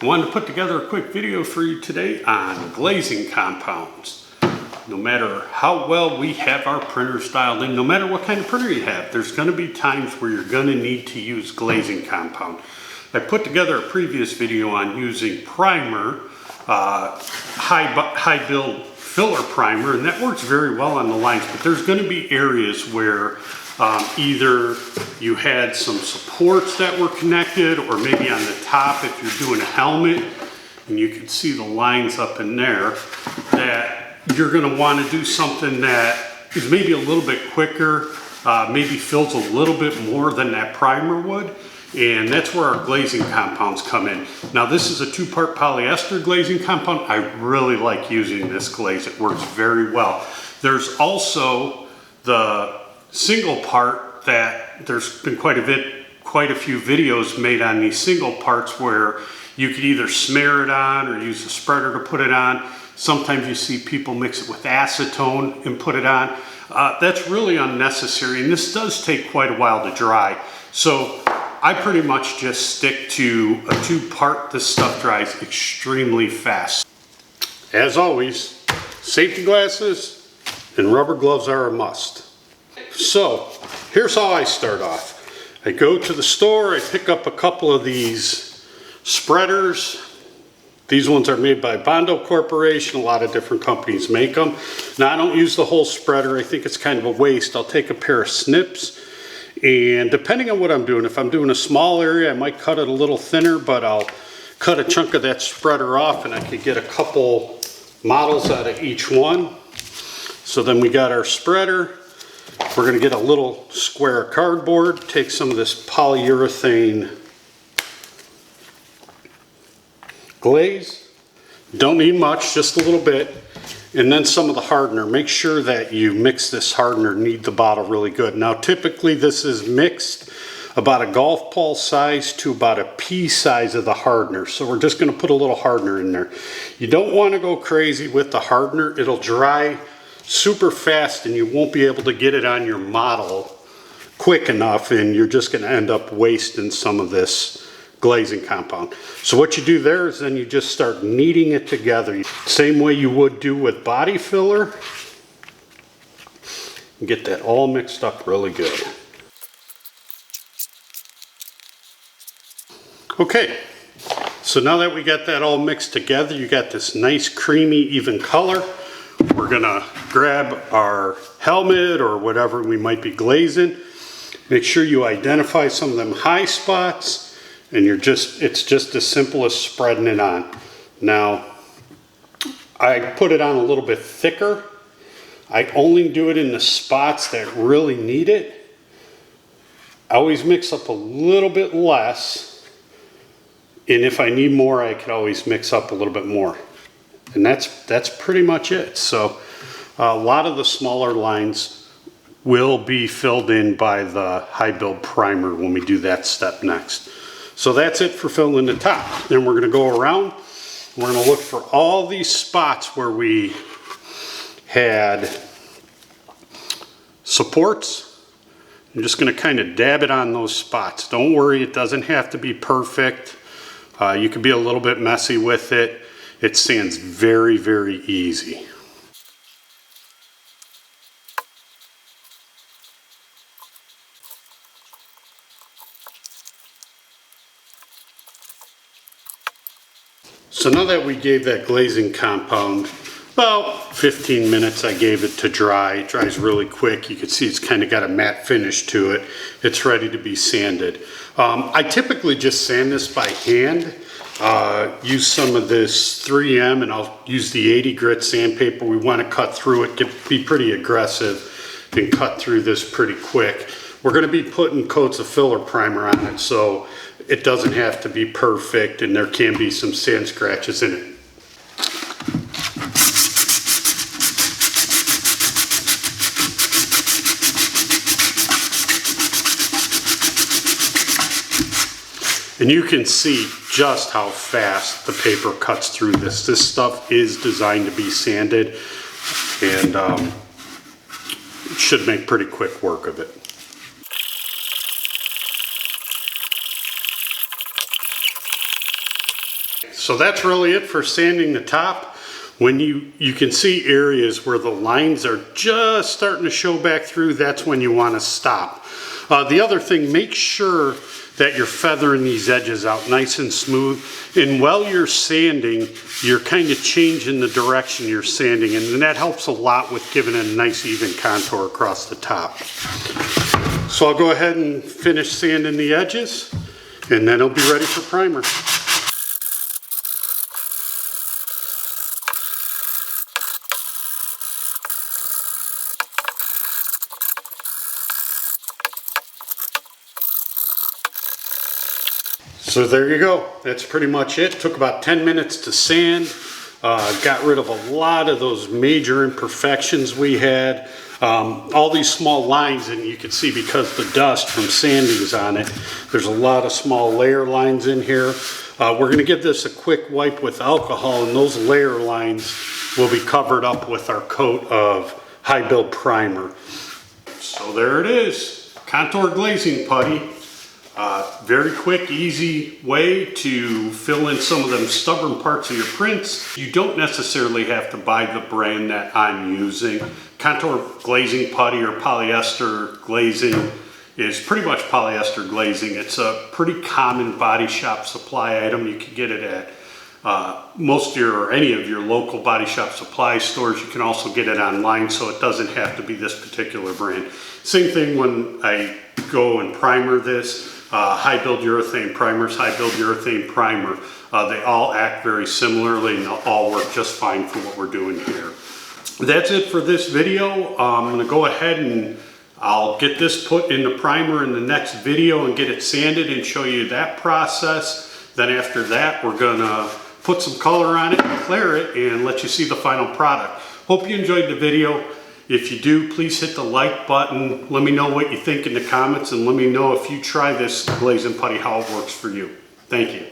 I wanted to put together a quick video for you today on glazing compounds. No matter how well we have our printers dialed in, no matter what kind of printer you have, there's going to be times where you're going to need to use glazing compound. I put together a previous video on using primer, high build filler primer, and that works very well on the lines, but there's going to be areas where either you had some supports that were connected, or maybe on the top if you're doing a helmet and you can see the lines up in there, that you're going to want to do something that is maybe a little bit quicker, maybe fills a little bit more than that primer would, and that's where our glazing compounds come in. Now this is a 2-part polyester glazing compound. I really like using this glaze. It works very well. There's also the single part that there's been quite a few videos made on these single parts where you could either smear it on or use a spreader to put it on. Sometimes you see people mix it with acetone and put it on. That's really unnecessary, and this does take quite a while to dry. So I pretty much just stick to a 2-part. This stuff dries extremely fast. As always, safety glasses and rubber gloves are a must. So here's how I start off. I go to the store, I pick up a couple of these spreaders. These ones are made by Bondo Corporation. A lot of different companies make them. Now I don't use the whole spreader. I think it's kind of a waste. I'll take a pair of snips, and depending on what I'm doing, if I'm doing a small area, I might cut it a little thinner, but I'll cut a chunk of that spreader off and I could get a couple models out of each one. So then we got our spreader. We're going to get a little square cardboard, take some of this polyurethane glaze. Don't need much, just a little bit. And then some of the hardener. Make sure that you mix this hardener, knead the bottle really good. Now typically this is mixed about a golf ball size to about a pea size of the hardener. So we're just going to put a little hardener in there. You don't want to go crazy with the hardener. It'll dry super fast and you won't be able to get it on your model quick enough, and you're just going to end up wasting some of this glazing compound. So what you do there is then you just start kneading it together. Same way you would do with body filler. And get that all mixed up really good. Okay, so now that we got that all mixed together, you got this nice creamy even color. We're gonna grab our helmet or whatever we might be glazing. Make sure you identify some of them high spots, and it's just as simple as spreading it on. Now, I put it on a little bit thicker. I only do it in the spots that really need it. I always mix up a little bit less, and if I need more, I can always mix up a little bit more. And that's pretty much it. So a lot of the smaller lines will be filled in by the high build primer when we do that step next. So that's it for filling the top. Then we're going to go around. We're going to look for all these spots where we had supports. I'm just going to kind of dab it on those spots. Don't worry, it doesn't have to be perfect. You can be a little bit messy with it. It sands very, very easy. So now that we gave that glazing compound about 15 minutes, I gave it to dry. It dries really quick. You can see it's kind of got a matte finish to it. It's ready to be sanded. I typically just sand this by hand. Use some of this 3M, and I'll use the 80 grit sandpaper. We want to cut through it, be pretty aggressive and cut through this pretty quick. We're going to be putting coats of filler primer on it, so it doesn't have to be perfect, and there can be some sand scratches in it. And you can see just how fast the paper cuts through this. This stuff is designed to be sanded, and it should make pretty quick work of it. So that's really it for sanding the top. When you can see areas where the lines are just starting to show back through, that's when you want to stop. The other thing, make sure that you're feathering these edges out nice and smooth. And while you're sanding, you're kind of changing the direction you're sanding, and that helps a lot with giving it a nice even contour across the top. So I'll go ahead and finish sanding the edges, and then I'll be ready for primer. So there you go. That's pretty much it. Took about 10 minutes to sand. Got rid of a lot of those major imperfections we had. All these small lines, and you can see because the dust from sanding is on it, there's a lot of small layer lines in here. We're going to give this a quick wipe with alcohol, and those layer lines will be covered up with our coat of high build primer. So there it is. Contour glazing putty. Very quick, easy way to fill in some of them stubborn parts of your prints. You don't necessarily have to buy the brand that I'm using. Contour glazing putty or polyester glazing is pretty much polyester glazing. It's a pretty common body shop supply item. You can get it at most of your, or any of your local body shop supply stores. You can also get it online, so it doesn't have to be this particular brand. Same thing when I go and primer this. High build urethane primers, high build urethane primer. They all act very similarly and they'll all work just fine for what we're doing here. That's it for this video. I'm going to go ahead and I'll get this put in the primer in the next video and get it sanded and show you that process. Then after that, we're going to put some color on it and clear it and let you see the final product. Hope you enjoyed the video. If you do, please hit the like button. Let me know what you think in the comments, and let me know if you try this glazing putty, how it works for you. Thank you.